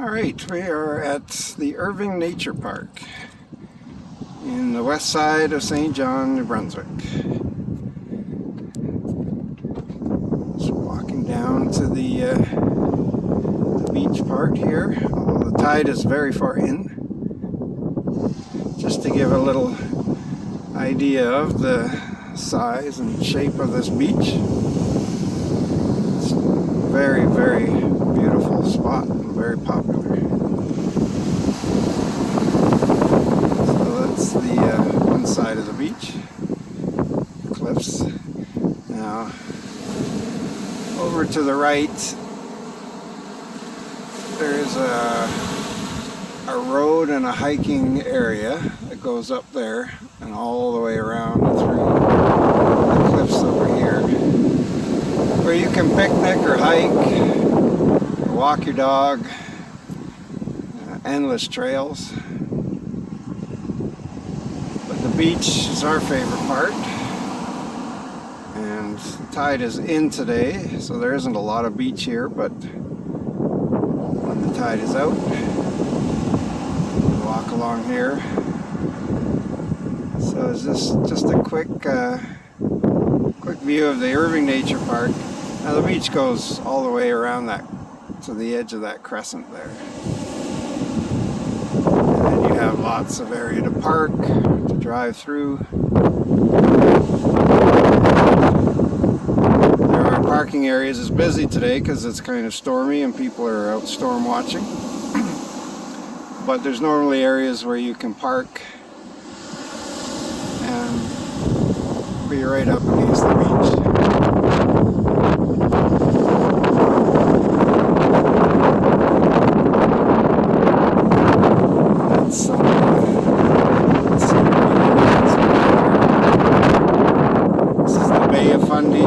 Alright, we are at the Irving Nature Park in the west side of St. John, New Brunswick. Just walking down to the beach part here, although the tide is very far in. Just to give a little idea of the size and shape of this beach. It's a very, very beautiful spot and very popular. So that's the one side of the beach, cliffs. Now over to the right there is a road and a hiking area that goes up there and all the way around through the cliffs over here, where you can picnic or hike or walk your dog. Endless trails. But the beach is our favorite part, and the tide is in today, so there isn't a lot of beach here, but when the tide is out, walk along here. So is this just a quick view of the Irving Nature Park. Now the beach goes all the way around that to the edge of that crescent there. And then you have lots of area to park, to drive through. There are parking areas. It's busy today because it's kind of stormy and people are out storm watching. But there's normally areas where you can park and be right up against the beach. That's this is the Bay of Fundy.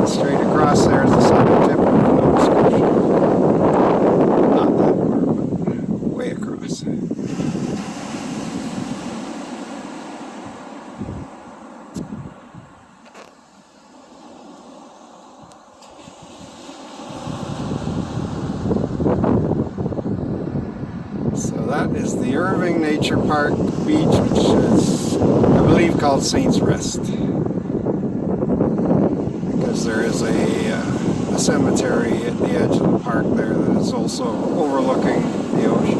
Straight across there is the southern tip of Nova Scotia. Not that far, but way across. So that is the Irving Nature Park beach, which is, I believe, called Saints Rest, because there is a cemetery at the edge of the park there that is also overlooking the ocean.